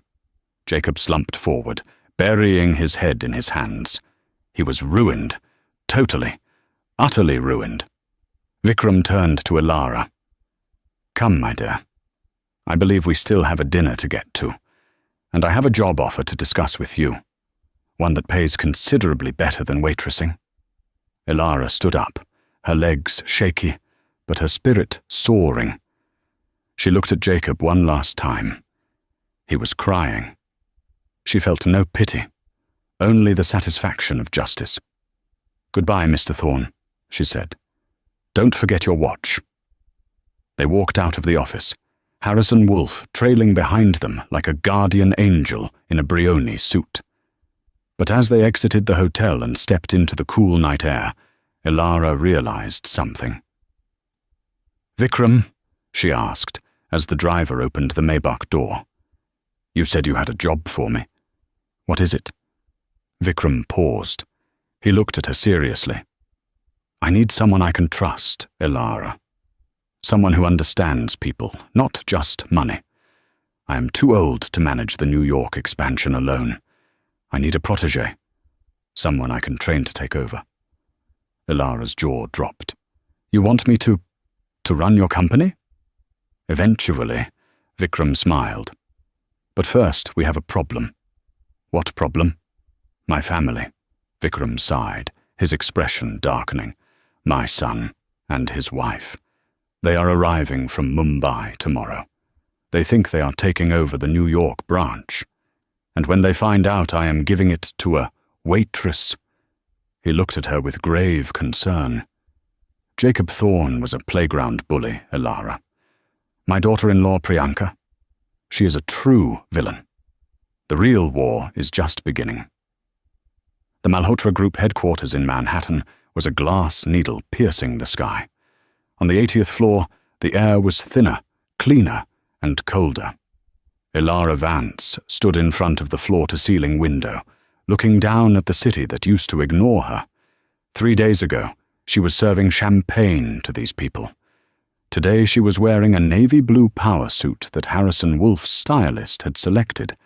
Speaker 3: Jacob slumped forward, burying his head in his hands. He was ruined, totally, utterly ruined. Vikram turned to Elara. "Come, my dear. I believe we still have a dinner to get to, and I have a job offer to discuss with you, one that pays considerably better than waitressing." Elara stood up, her legs shaky, but her spirit soaring. She looked at Jacob one last time. He was crying. She felt no pity, only the satisfaction of justice. "Goodbye, Mr. Thorne," she said. "Don't forget your watch." They walked out of the office, Harrison Wolfe trailing behind them like a guardian angel in a Brioni suit. But as they exited the hotel and stepped into the cool night air, Elara realized something. "Vikram?" she asked as the driver opened the Maybach door. You said you had a job for me. What is it? Vikram paused. He looked at her seriously. I need someone I can trust, Elara. Someone who understands people, not just money. I am too old to manage the New York expansion alone. I need a protege. Someone I can train to take over. Elara's jaw dropped. You want me to run your company? Eventually, Vikram smiled. But first, we have a problem. What problem? My family. Vikram sighed, his expression darkening. My son and his wife. They are arriving from Mumbai tomorrow. They think they are taking over the New York branch. And when they find out I am giving it to a waitress, he looked at her with grave concern. Jacob Thorne was a playground bully, Elara. My daughter-in-law, Priyanka, she is a true villain. The real war is just beginning. The Malhotra Group headquarters in Manhattan was a glass needle piercing the sky. On the 80th floor, the air was thinner, cleaner, and colder. Elara Vance stood in front of the floor-to-ceiling window, looking down at the city that used to ignore her. 3 days ago, she was serving champagne to these people. Today she was wearing a navy blue power suit that Harrison Wolf's stylist had selected,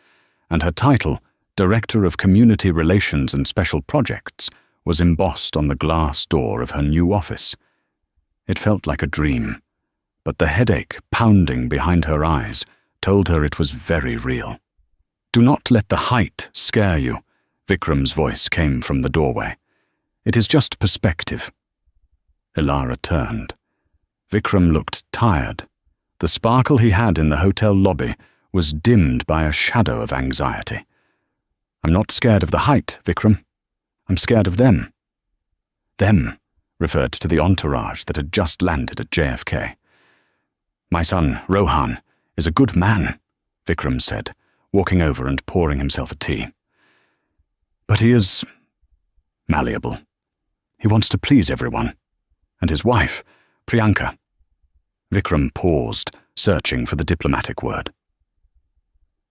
Speaker 3: and her title, Director of Community Relations and Special Projects, was embossed on the glass door of her new office. It felt like a dream, but the headache pounding behind her eyes told her it was very real. Do not let the height scare you, Vikram's voice came from the doorway. It is just perspective. Elara turned. Vikram looked tired. The sparkle he had in the hotel lobby was dimmed by a shadow of anxiety. I'm not scared of the height, Vikram. I'm scared of them. Them referred to the entourage that had just landed at JFK. My son, Rohan, is a good man, Vikram said, walking over and pouring himself a tea. But he is malleable. He wants to please everyone. And his wife, Priyanka. Vikram paused, searching for the diplomatic word.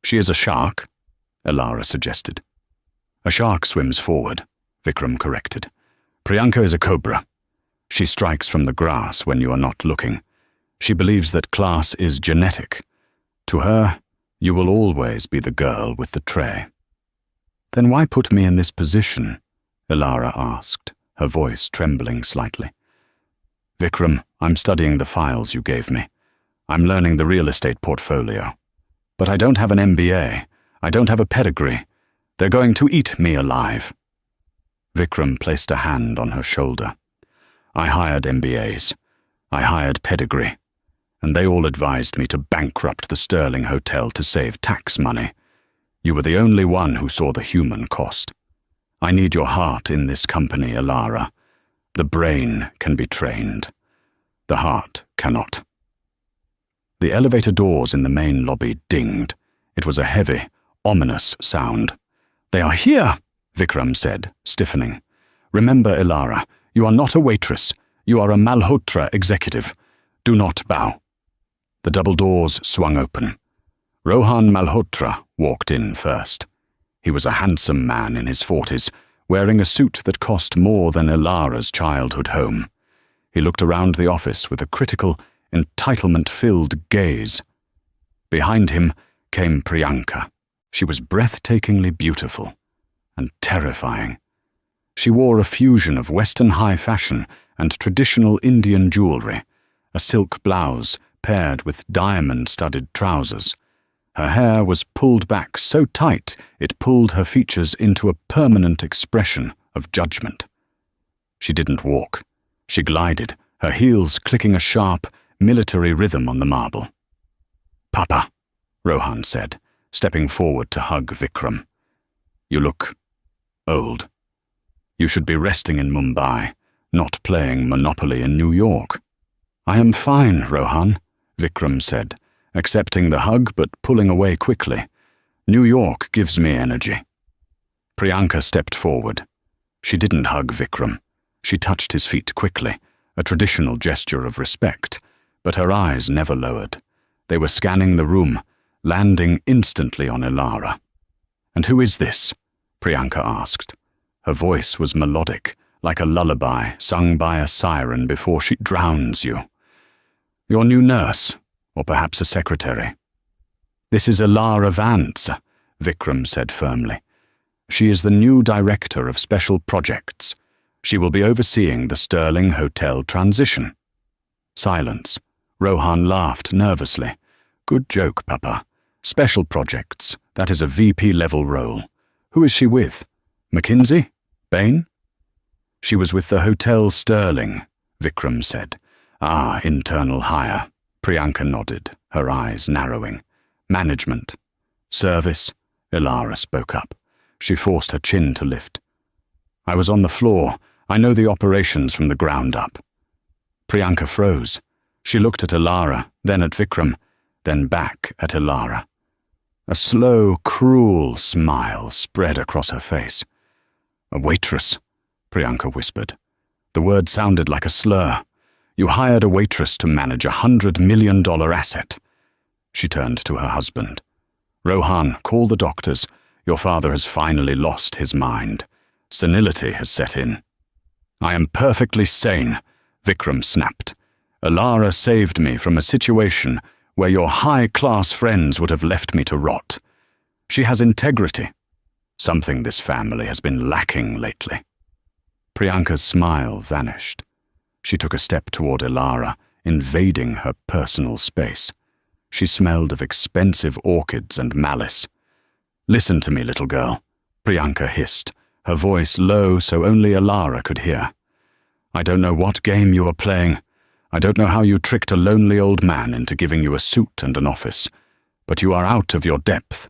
Speaker 3: She is a shark, Elara suggested. A shark swims forward, Vikram corrected. Priyanka is a cobra. She strikes from the grass when you are not looking. She believes that class is genetic. To her, you will always be the girl with the tray. Then why put me in this position? Elara asked, her voice trembling slightly. Vikram, I'm studying the files you gave me. I'm learning the real estate portfolio. But I don't have an MBA. I don't have a pedigree. They're going to eat me alive. Vikram placed a hand on her shoulder. I hired MBAs. I hired pedigree. And they all advised me to bankrupt the Sterling Hotel to save tax money. You were the only one who saw the human cost. I need your heart in this company, Elara. The brain can be trained. The heart cannot. The elevator doors in the main lobby dinged. It was a heavy, ominous sound. They are here, Vikram said, stiffening. Remember, Elara, you are not a waitress. You are a Malhotra executive. Do not bow. The double doors swung open. Rohan Malhotra walked in first. He was a handsome man in his 40s, wearing a suit that cost more than Elara's childhood home. He looked around the office with a critical, entitlement-filled gaze. Behind him came Priyanka. She was breathtakingly beautiful and terrifying. She wore a fusion of Western high fashion and traditional Indian jewelry, a silk blouse paired with diamond-studded trousers. Her hair was pulled back so tight it pulled her features into a permanent expression of judgment. She didn't walk. She glided, her heels clicking a sharp, military rhythm on the marble. Papa, Rohan said, stepping forward to hug Vikram. You look old. You should be resting in Mumbai, not playing Monopoly in New York. I am fine, Rohan, Vikram said, accepting the hug but pulling away quickly. New York gives me energy. Priyanka stepped forward. She didn't hug Vikram. She touched his feet quickly, a traditional gesture of respect, but her eyes never lowered. They were scanning the room, landing instantly on Elara. "And who is this?" Priyanka asked. Her voice was melodic, like a lullaby sung by a siren before she drowns you. "Your new nurse, or perhaps a secretary." "This is Elara Vance," Vikram said firmly. "She is the new director of special projects. She will be overseeing the Sterling Hotel transition." Silence. Rohan laughed nervously. "Good joke, Papa. Special projects, that is a VP-level role. Who is she with? McKinsey? Bain?" "She was with the Hotel Sterling," Vikram said. "Ah, internal hire." Priyanka nodded, her eyes narrowing. "Management. Service?" Elara spoke up. She forced her chin to lift. "I was on the floor. I know the operations from the ground up." Priyanka froze. She looked at Elara, then at Vikram, then back at Elara. A slow, cruel smile spread across her face. "A waitress," Priyanka whispered. The word sounded like a slur. "You hired a waitress to manage $100 million asset." She turned to her husband. "Rohan, call the doctors. Your father has finally lost his mind. Senility has set in." "I am perfectly sane," Vikram snapped. "Elara saved me from a situation where your high-class friends would have left me to rot. She has integrity, something this family has been lacking lately." Priyanka's smile vanished. She took a step toward Elara, invading her personal space. She smelled of expensive orchids and malice. "Listen to me, little girl," Priyanka hissed, her voice low so only Elara could hear. "I don't know what game you are playing. I don't know how you tricked a lonely old man into giving you a suit and an office, but you are out of your depth.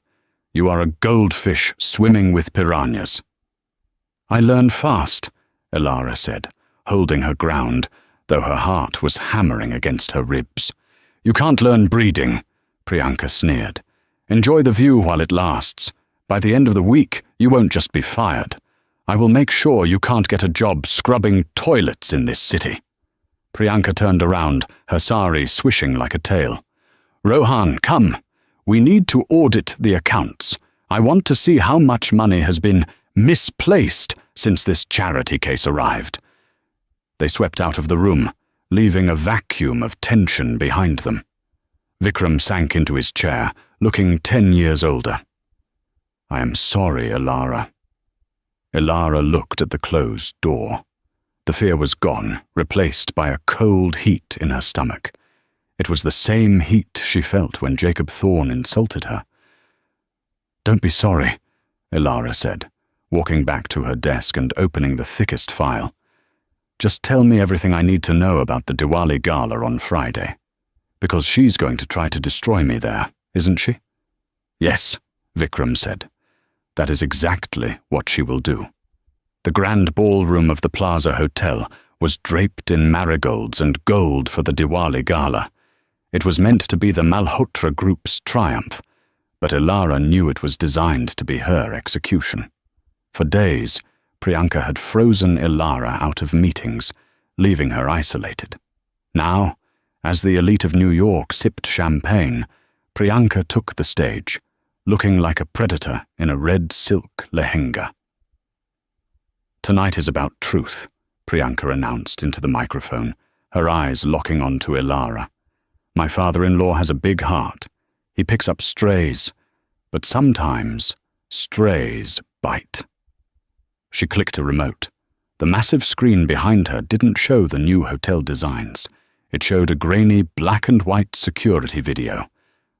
Speaker 3: You are a goldfish swimming with piranhas." "I learn fast," Elara said, holding her ground, though her heart was hammering against her ribs. "You can't learn breeding," Priyanka sneered. "Enjoy the view while it lasts. By the end of the week, you won't just be fired. I will make sure you can't get a job scrubbing toilets in this city." Priyanka turned around, her sari swishing like a tail. "Rohan, come. We need to audit the accounts. I want to see how much money has been misplaced since this charity case arrived." They swept out of the room, leaving a vacuum of tension behind them. Vikram sank into his chair, looking 10 years older. "I am sorry, Elara." Elara looked at the closed door. The fear was gone, replaced by a cold heat in her stomach. It was the same heat she felt when Jacob Thorne insulted her. "Don't be sorry," Elara said, walking back to her desk and opening the thickest file. "Just tell me everything I need to know about the Diwali gala on Friday. Because she's going to try to destroy me there, isn't she?" "Yes," Vikram said. "That is exactly what she will do." The grand ballroom of the Plaza Hotel was draped in marigolds and gold for the Diwali gala. It was meant to be the Malhotra group's triumph, but Elara knew it was designed to be her execution. For days, Priyanka had frozen Elara out of meetings, leaving her isolated. Now, as the elite of New York sipped champagne, Priyanka took the stage, looking like a predator in a red silk lehenga. "Tonight is about truth," Priyanka announced into the microphone, her eyes locking onto Elara. "My father-in-law has a big heart. He picks up strays, but sometimes strays bite." She clicked a remote. The massive screen behind her didn't show the new hotel designs. It showed a grainy black and white security video.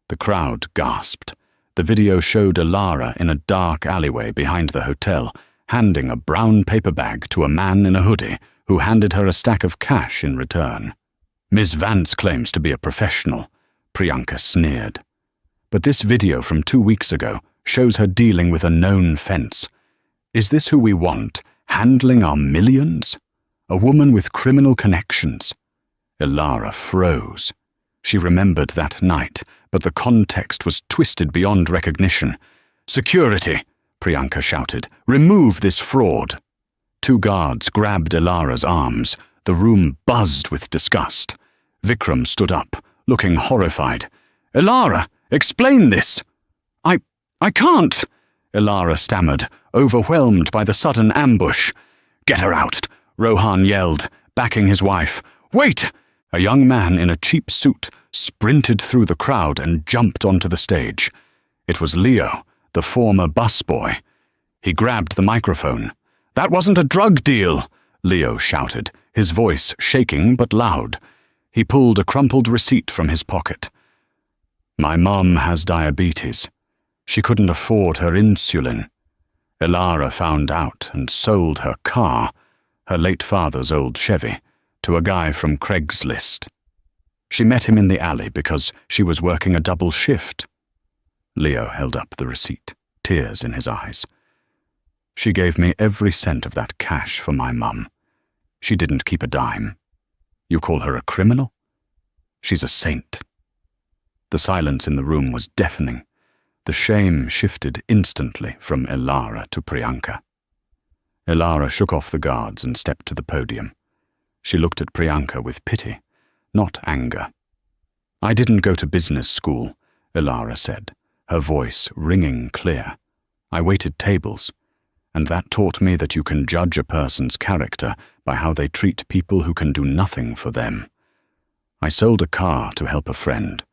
Speaker 3: The crowd gasped. The video showed Elara in a dark alleyway behind the hotel, handing a brown paper bag to a man in a hoodie who handed her a stack of cash in return. "Ms. Vance claims to be a professional," Priyanka sneered. "But this video from 2 weeks ago shows her dealing with a known fence. Is this who we want, handling our millions? A woman with criminal connections?" Elara froze. She remembered that night, but the context was twisted beyond recognition. "Security!" Priyanka shouted. "Remove this fraud!" 2 guards grabbed Elara's arms. The room buzzed with disgust. Vikram stood up, looking horrified. "Elara, Explain this. I can't, Ilara stammered, overwhelmed by the sudden ambush. Get her out, Rohan yelled, backing his wife. Wait! A young man in a cheap suit sprinted through the crowd and jumped onto the stage. It was Leo, the former busboy. He grabbed the microphone. That wasn't a drug deal, Leo shouted, his voice shaking but loud. He pulled a crumpled receipt from his pocket. My mum has diabetes. She couldn't afford her insulin. Ilara found out and sold her car, her late father's old Chevy, to a guy from Craigslist. She met him in the alley because she was working a double shift. Leo held up the receipt, tears in his eyes. She gave me every cent of that cash for my mum. She didn't keep a dime. You call her a criminal? She's a saint. The silence in the room was deafening. The shame shifted instantly from Ilara to Priyanka. Ilara shook off the guards and stepped to the podium. She looked at Priyanka with pity, not anger. I didn't go to business school, Ilara said, her voice ringing clear. I waited tables, and that taught me that you can judge a person's character by how they treat people who can do nothing for them. I sold a car to help a friend.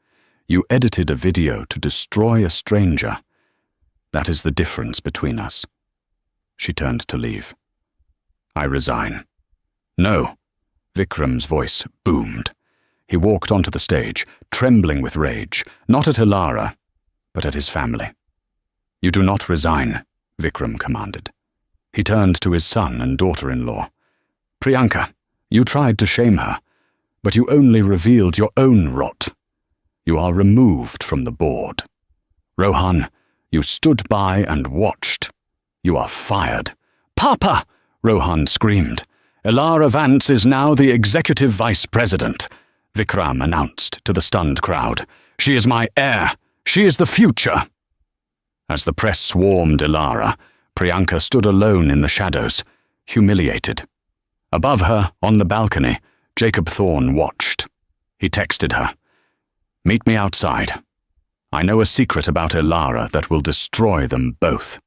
Speaker 3: You edited a video to destroy a stranger. That is the difference between us. She turned to leave. I resign. No, Vikram's voice boomed. He walked onto the stage, trembling with rage, not at Ilara, but at his family. You do not resign, Vikram commanded. He turned to his son and daughter-in-law. Priyanka, you tried to shame her, but you only revealed your own rot. You are removed from the board. Rohan, you stood by and watched. You are fired. Papa! Rohan screamed. Ilara Vance is now the executive vice president, Vikram announced to the stunned crowd. She is my heir. She is the future. As the press swarmed Ilara, Priyanka stood alone in the shadows, humiliated. Above her, on the balcony, Jacob Thorne watched. He texted her. Meet me outside. I know a secret about Ilara that will destroy them both.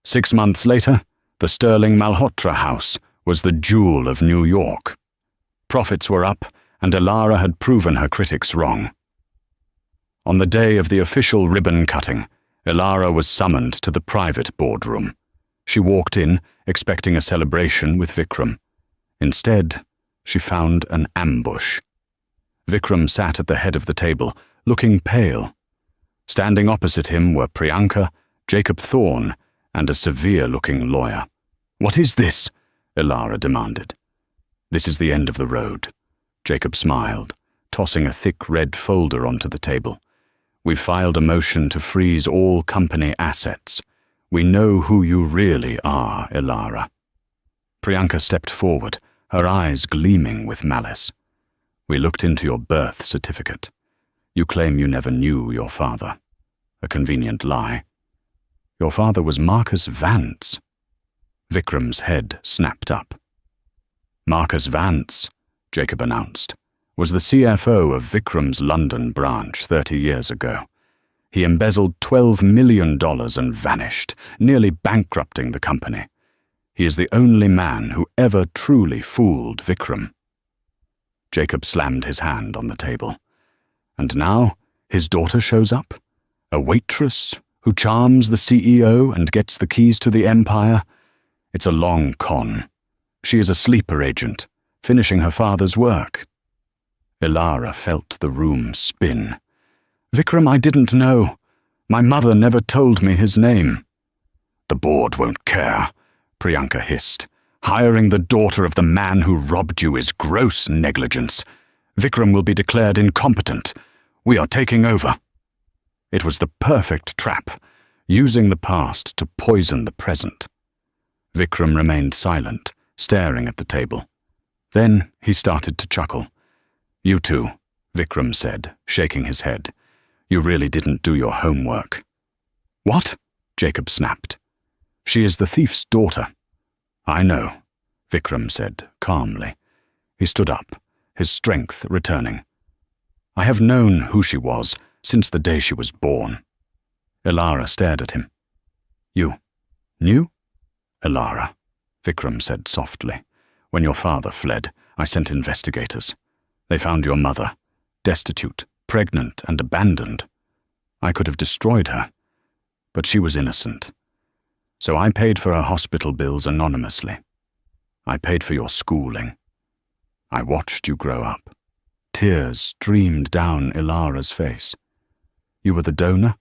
Speaker 3: 6 months later, the Sterling Malhotra house was the jewel of New York. Profits were up, and Ilara had proven her critics wrong. On the day of the official ribbon cutting, Ilara was summoned to the private boardroom. She walked in, expecting a celebration with Vikram. Instead, she found an ambush. Vikram sat at the head of the table, looking pale. Standing opposite him were Priyanka, Jacob Thorne, and a severe-looking lawyer. What is this? Ilara demanded. This is the end of the road. Jacob smiled, tossing a thick red folder onto the table. We've filed a motion to freeze all company assets. We know who you really are, Ilara. Priyanka stepped forward, her eyes gleaming with malice. We looked into your birth certificate. You claim you never knew your father. A convenient lie. Your father was Marcus Vance. Vikram's head snapped up. Marcus Vance, Jacob announced, was the CFO of Vikram's London branch 30 years ago. He embezzled $12 million and vanished, nearly bankrupting the company. He is the only man who ever truly fooled Vikram. Jacob slammed his hand on the table. And now his daughter shows up, a waitress who charms the CEO and gets the keys to the empire. It's a long con. She is a sleeper agent, finishing her father's work. Ilara felt the room spin. Vikram, I didn't know. My mother never told me his name. The board won't care, Priyanka hissed. Hiring the daughter of the man who robbed you is gross negligence. Vikram will be declared incompetent. We are taking over. It was the perfect trap, using the past to poison the present. Vikram remained silent, staring at the table. Then he started to chuckle. You two, Vikram said, shaking his head. You really didn't do your homework. What? Jacob snapped. She is the thief's daughter. I know, Vikram said calmly. He stood up, his strength returning. I have known who she was since the day she was born. Ilara stared at him. You knew? Ilara, Vikram said softly. When your father fled, I sent investigators. They found your mother, destitute, pregnant, and abandoned. I could have destroyed her, but she was innocent. So I paid for her hospital bills anonymously. I paid for your schooling. I watched you grow up. Tears streamed down Ilara's face. You were the donor?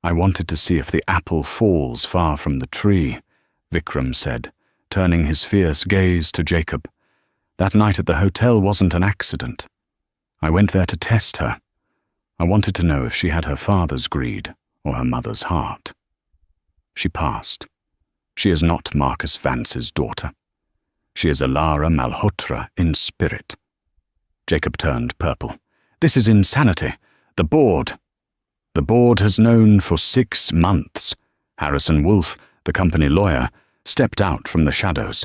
Speaker 3: I wanted to see if the apple falls far from the tree, Vikram said, turning his fierce gaze to Jacob. That night at the hotel wasn't an accident. I went there to test her. I wanted to know if she had her father's greed or her mother's heart. She passed. She is not Marcus Vance's daughter. She is Ilara Malhotra in spirit. Jacob turned purple. This is insanity. The board. The board has known for 6 months. Harrison Wolfe, the company lawyer, stepped out from the shadows.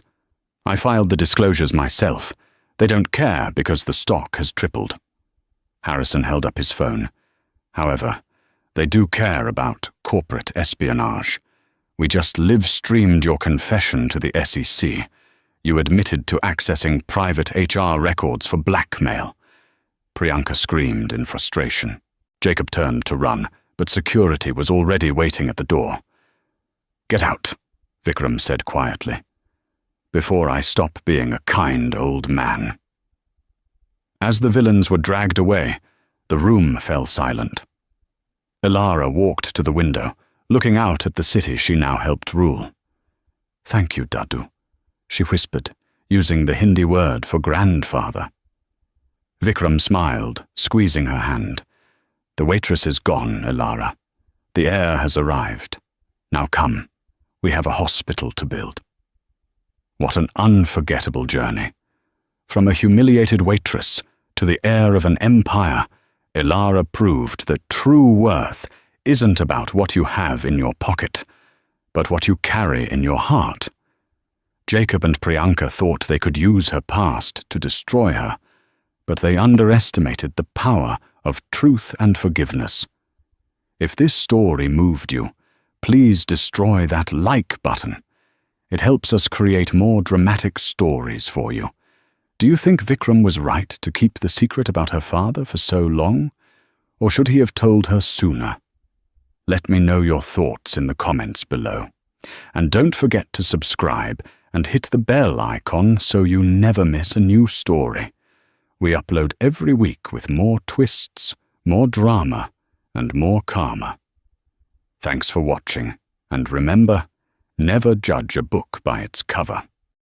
Speaker 3: I filed the disclosures myself. They don't care because the stock has tripled. Harrison held up his phone. However, they do care about corporate espionage. We just live-streamed your confession to the SEC. You admitted to accessing private HR records for blackmail. Priyanka screamed in frustration. Jacob turned to run, but security was already waiting at the door. Get out, Vikram said quietly, before I stop being a kind old man. As the villains were dragged away, the room fell silent. Ilara walked to the window, looking out at the city she now helped rule. Thank you, Dadu, she whispered, using the Hindi word for grandfather. Vikram smiled, squeezing her hand. The waitress is gone, Ilara. The heir has arrived. Now come, we have a hospital to build. What an unforgettable journey. From a humiliated waitress to the heir of an empire, Ilara proved that true worth isn't about what you have in your pocket, but what you carry in your heart. Jacob and Priyanka thought they could use her past to destroy her, but they underestimated the power of truth and forgiveness. If this story moved you, please destroy that like button. It helps us create more dramatic stories for you. Do you think Vikram was right to keep the secret about her father for so long? Or should he have told her sooner? Let me know your thoughts in the comments below. And don't forget to subscribe and hit the bell icon so you never miss a new story. We upload every week with more twists, more drama, and more karma. Thanks for watching, and remember, never judge a book by its cover.